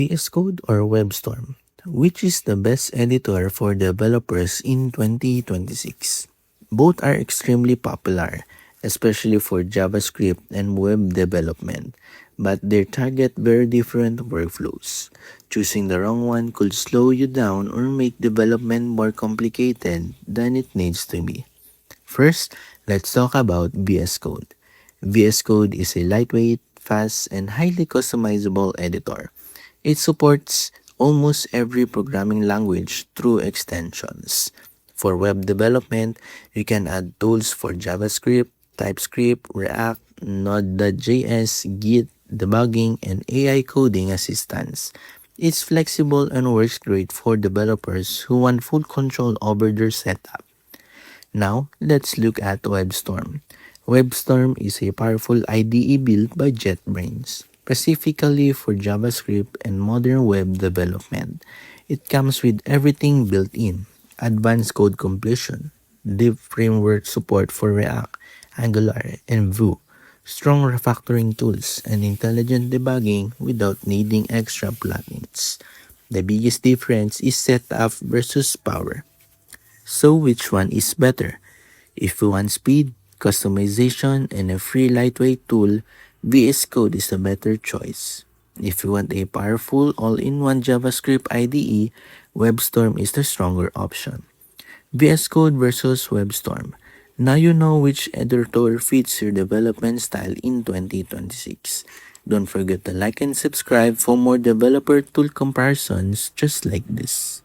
vscode or WebStorm? Which is the best editor for developers in 2026? Both are extremely popular, especially for JavaScript and web development, but they target very different workflows. Choosing the wrong one could slow you down or make development more complicated than it needs to be. First, let's talk about VS Code. VS Code is a lightweight, fast, and highly customizable editor. It supports almost every programming language through extensions. For web development, you can add tools for JavaScript, TypeScript, React, nodejs, Git, debugging, and AI coding assistance. It's flexible and works great for developers who want full control over their setup. Now, let's look at WebStorm. WebStorm is a powerful IDE built by JetBrains, specifically for JavaScript and modern web development. It comes with everything built in: advanced code completion, deep framework support for React, Angular, and Vue, strong refactoring tools, and intelligent debugging without needing extra plugins. The biggest difference is setup versus power. So which one is better? If you want speed, customization, and a free lightweight tool, VS Code is the better choice. If you want a powerful all-in-one JavaScript IDE, WebStorm is the stronger option. VS Code versus WebStorm. Now you know which editor fits your development style in 2026. Don't forget to like and subscribe for more developer tool comparisons just like this.